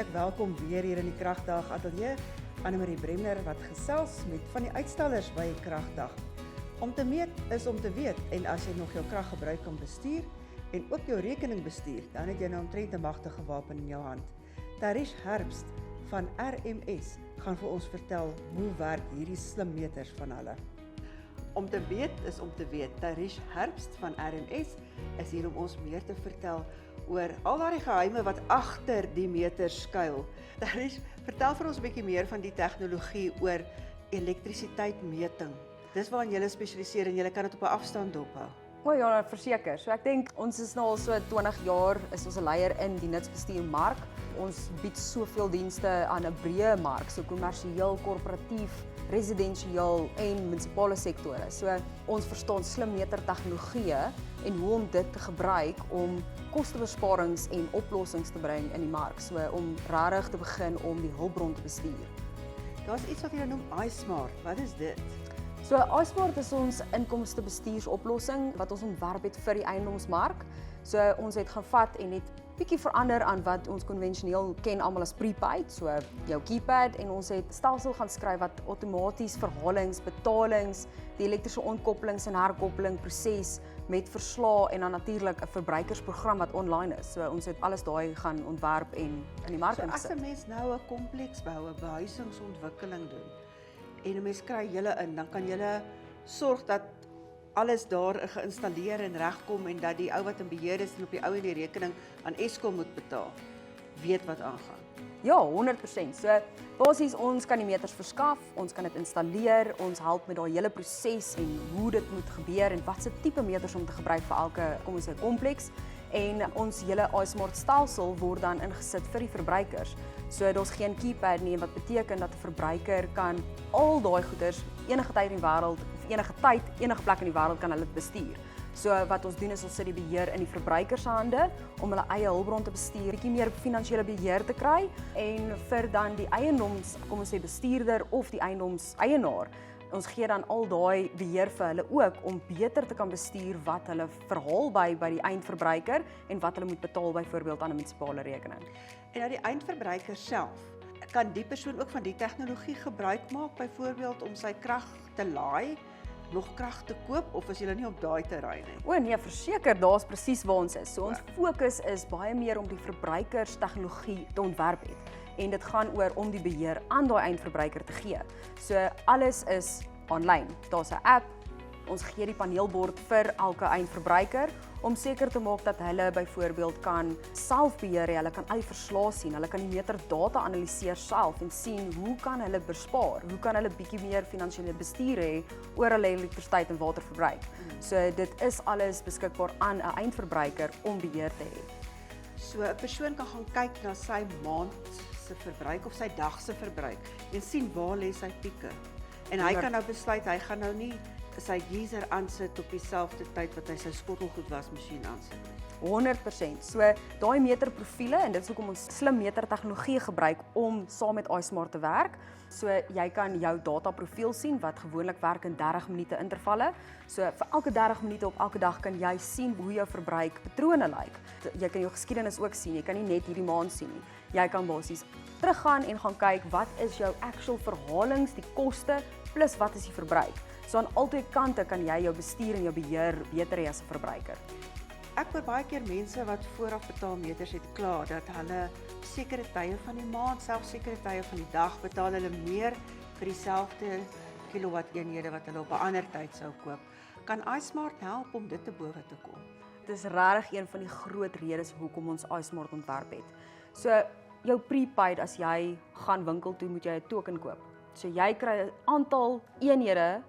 hartlik welkom weer hier in die Kragdag Ateljee. Annemarie Bremner wat gesels met van die uitstallers by die Kragdag. Om te meet is om te weet, en as jy nog jou kraggebruik kan bestuur en ook jou rekening bestuur, dan het jy nou omtrent 'n magtige wapen in jou hand. Tarish Herbst van RMS gaan vir ons vertel hoe werk hierdie slimmeters van hulle. Om te weet is om te weet. Tarish Herbst van RMS is hier om ons meer te vertel oor al daardie geheime wat agter die meters skuil. Tarish, vertel vir ons 'n bietjie meer van die tegnologie oor elektrisiteitsmeting. Dis waarin jy spesialiseer en jy kan dit op 'n afstand dophou. O ja, verseker. So ek dink ons is nou al so 20 jaar is ons 'n leier in die nutsbestuurmark. Ons bied soveel dienste aan 'n breë mark, so kommersieel, korporatief, residensieel en munisipale sektore. So ons verstaan slimmeter tegnologieë en hoe om dit te gebruik om kostebesparings en oplossings te bring in die mark. So om regtig te begin om die hulpbron te bestuur. Daar's iets wat jy noem iSmart. Wat is dit? So iSmart is ons inkomstebestuursoplossing wat ons ontwerp het vir die eiendomsmark. So ons het gaan vat en net bietjie verander aan wat ons konvensioneel ken almal as prepaid, so jou keypad, en ons het stelsel gaan skryf wat outomaties verhalings, betalings, die elektriese ontkoppelings en herkoppeling proses met verslae en dan natuurlik 'n verbruikersprogram wat online is. So ons het alles daai gaan ontwerp en in die mark ingesit. ingesit. So as 'n mens nou 'n kompleks bou, 'n behuisingsontwikkeling doen en 'n mens kry julle in, dan kan julle sorg dat alles daar geïnstalleer en regkom en dat die ou wat in beheer is en op die ou en die rekening aan Eskom moet betaal, weet wat aangaan. Ja, 100%. So basies ons kan die meters verskaf, ons kan dit installeer, ons help met daai hele proses en hoe dit moet gebeur en watse tipe meters om te gebruik vir elke, kom ons sê, kompleks. En ons hele iSmart stelsel word dan ingesit vir die verbruikers. So daar's geen keypad nie, wat beteken dat 'n verbruiker kan al daai goeders enige tyd in die wêreld of enige tyd, enige plek in die wêreld kan hulle dit bestuur. So wat ons doen is ons sit die beheer in die verbruikers se hande om hulle eie hulpbron te bestuur, bietjie meer finansiële beheer te kry en vir dan die eiendoms, kom ons sê bestuurder of die eiendomseienaar. Ons gee dan al daai beheer vir hulle ook om beter te kan bestuur wat hulle verhaal by die eindverbruiker en wat hulle moet betaal byvoorbeeld aan 'n munisipale rekening. En nou die eindverbruiker self, kan die persoon ook van die tegnologie gebruik maak, byvoorbeeld om sy krag te laai, nog krag te koop, of is julle nie op daai terrein nie? O nee, verseker, daar's presies waar ons is. So ons fokus is baie meer om die verbruikers tegnologie te ontwerp het. En dit gaan oor om die beheer aan daai eindverbruiker te gee. So alles is online. Daar's 'n app. Ons gee die paneelbord vir elke eindverbruiker om seker te maak dat hulle byvoorbeeld kan self beheer, hulle kan al die verslae sien, hulle kan die meter data analiseer self en sien hoe kan hulle bespaar, hoe kan hulle bietjie meer finansiële bestuur hê oor hulle elektrisiteit en waterverbruik. So dit is alles beskikbaar aan 'n eindverbruiker om beheer te hê. So 'n persoon kan gaan kyk na sy maand se verbruik of sy dag se verbruik en sien waar lê sy pieke. En hy kan nou besluit, hy gaan nou nie sy geyser aansit op dieselfde tyd wat hy sy skottelgoedwasmasjien aansit. 100%. So daai meterprofiele, en dit is hoekom ons slim meter tegnologie gebruik om saam met iSmart te werk. So jy kan jou dataprofiel sien wat gewoonlik werk in 30 minute intervalle. So vir elke 30 minute op elke dag kan jy sien hoe jou verbruikpatrone lyk. Jy kan jou geskiedenis ook sien. Jy kan nie net hierdie maand sien nie. Jy kan basies teruggaan en gaan kyk wat is jou actual verhalings, die koste plus wat is die verbruik. So aan albei kante kan jy jou bestuur en jou beheer beter hê as 'n verbruiker. Ek hoor baie keer mense wat vooraf betaalmeters het kla dat hulle sekere tye van die maand, selfs sekere tye van die dag betaal hulle meer vir dieselfde kilowatteenhede wat hulle op 'n ander tyd sou koop. Kan iSmart help om dit te bowe te kom? Dit is regtig een van die groot redes hoekom ons iSmart ontwerp het. So jou prepaid, as jy gaan winkel toe, moet jy 'n token koop. So jy kry 'n aantal eenhede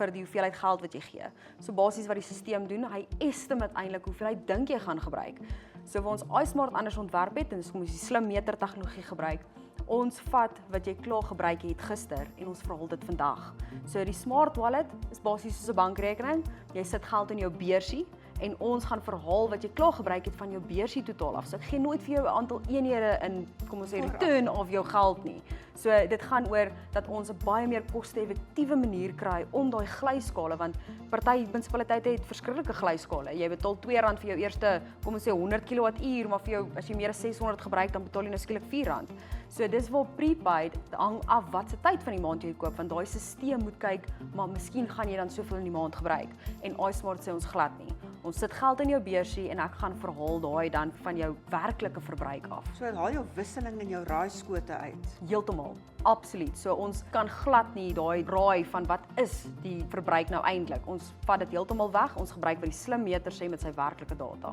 vir die hoeveelheid geld wat jy gee. So basies wat die stelsel doen, hy estimate eintlik hoeveel hy dink jy gaan gebruik. So waar ons iSmart anders ontwerp het, en dis kom ons die slim meter tegnologie gebruik. Ons vat wat jy klaar gebruik het gister en ons verhaal dit vandag. So die smart wallet is basies soos 'n bankrekening. Jy sit geld in jou beursie en ons gaan verhaal wat jy klaar gebruik het van jou beursie totaal af. So ek gee nooit vir jou 'n aantal eenhede in, kom ons sê, return of jou geld nie. So dit gaan oor dat ons 'n baie meer koste-effektiewe manier kry om daai glyskale, want party munisipaliteite het verskriklike glyskale. Jy betaal R2 vir jou eerste, kom ons sê 100 kWh, maar vir jou as jy meer as 600 gebruik, dan betaal jy nou skielik R4. So dis waar prepaid hang af wat se tyd van die maand jy koop, want daai stelsel moet kyk, maar miskien gaan jy dan soveel in die maand gebruik. En iSmart sê ons glad nie. Ons sit geld in jou beursie en ek gaan verhaal daai dan van jou werklike verbruik af. So haal jou wisseling en jou raaiskote uit. Heeltemal, absoluut. So ons kan glad nie daai raai van wat is die verbruik nou eintlik. Ons vat dit heeltemal weg. Ons gebruik wat die slim meter sê met sy werklike data.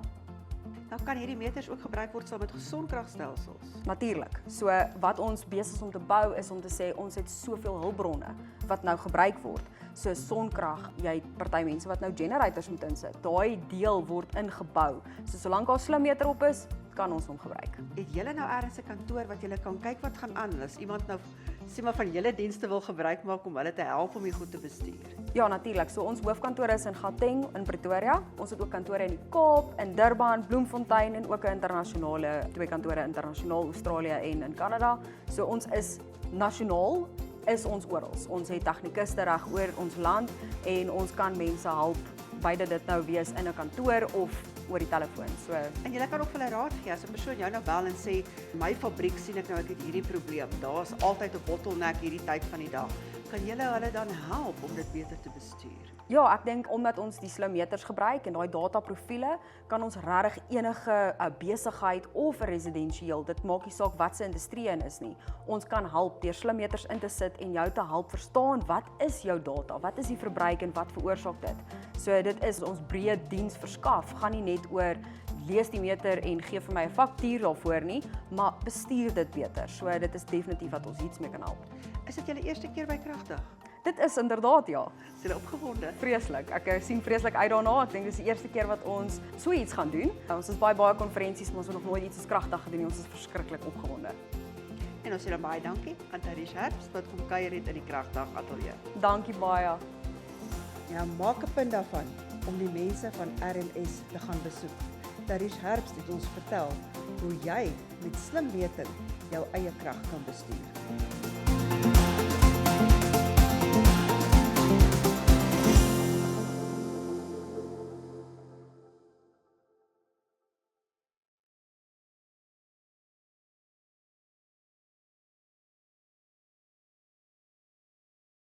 Nou kan hierdie meters ook gebruik word saam met gesondkragstelsels. Natuurlik. So wat ons besig is om te bou is om te sê ons het soveel hulpbronne wat nou gebruik word. So sonkrag, jy het party mense wat nou generators moet insit. Daai deel word ingebou. So solank daar 'n slim meter op is, kan ons hom gebruik. Het julle nou ergens 'n kantoor wat julle kan kyk wat gaan aan as iemand nou sê maar van julle dienste wil gebruik maak om hulle te help om die goed te bestuur? Ja, natuurlik. So ons hoofkantoor is in Gauteng in Pretoria. Ons het ook kantore in die Kaap, in Durban, Bloemfontein en ook 'n internasionale 2 kantore internasionaal Australië en in Kanada. So ons is nasionaal is ons oral. Ons het tegnikuste reg oor ons land en ons kan mense help, beide dit nou wees in 'n kantoor of oor die telefoon. So En jy kan ook vir hulle raad gee as 'n persoon jou nou bel en sê my fabriek sien ek nou ek het hierdie probleem. Daar's altyd 'n bottleneck hierdie tyd van die dag. Kan julle hulle dan help om dit beter te bestuur? ja, ek dink omdat ons die slim meters gebruik en daai dataprofiele, kan ons regtig enige besigheid of residensieel, dit maak nie saak wat se industrie in is nie. Ons kan help deur slim meters in te sit en jou te help verstaan wat is jou data, wat is die verbruik en wat veroorsaak dit. So dit is ons breë diens verskaf, gaan nie net oor lees die meter en gee vir my 'n faktuur daarvoor nie, maar bestuur dit beter. So dit is definitief wat ons iets mee kan help. Is dit julle eerste keer by Kragdag? Dit is inderdaad ja. Is julle opgewonde? Vreeslik. Ek sien vreeslik uit daarna. Ek dink dis die eerste keer wat ons so iets gaan doen. Ons is baie konferensies, maar ons het nog nooit iets soos Kragdag gedoen nie. Ons is verskriklik opgewonde. En ons sê dan baie dankie aan Tarish Herbst wat kom kuier het in die Kragdag ateljee. Dankie baie. Ja, maak 'n punt daarvan om die mense van RMS te gaan besoek. Tarish Herbst het ons vertel hoe jy met slim meting jou eie krag kan bestuur.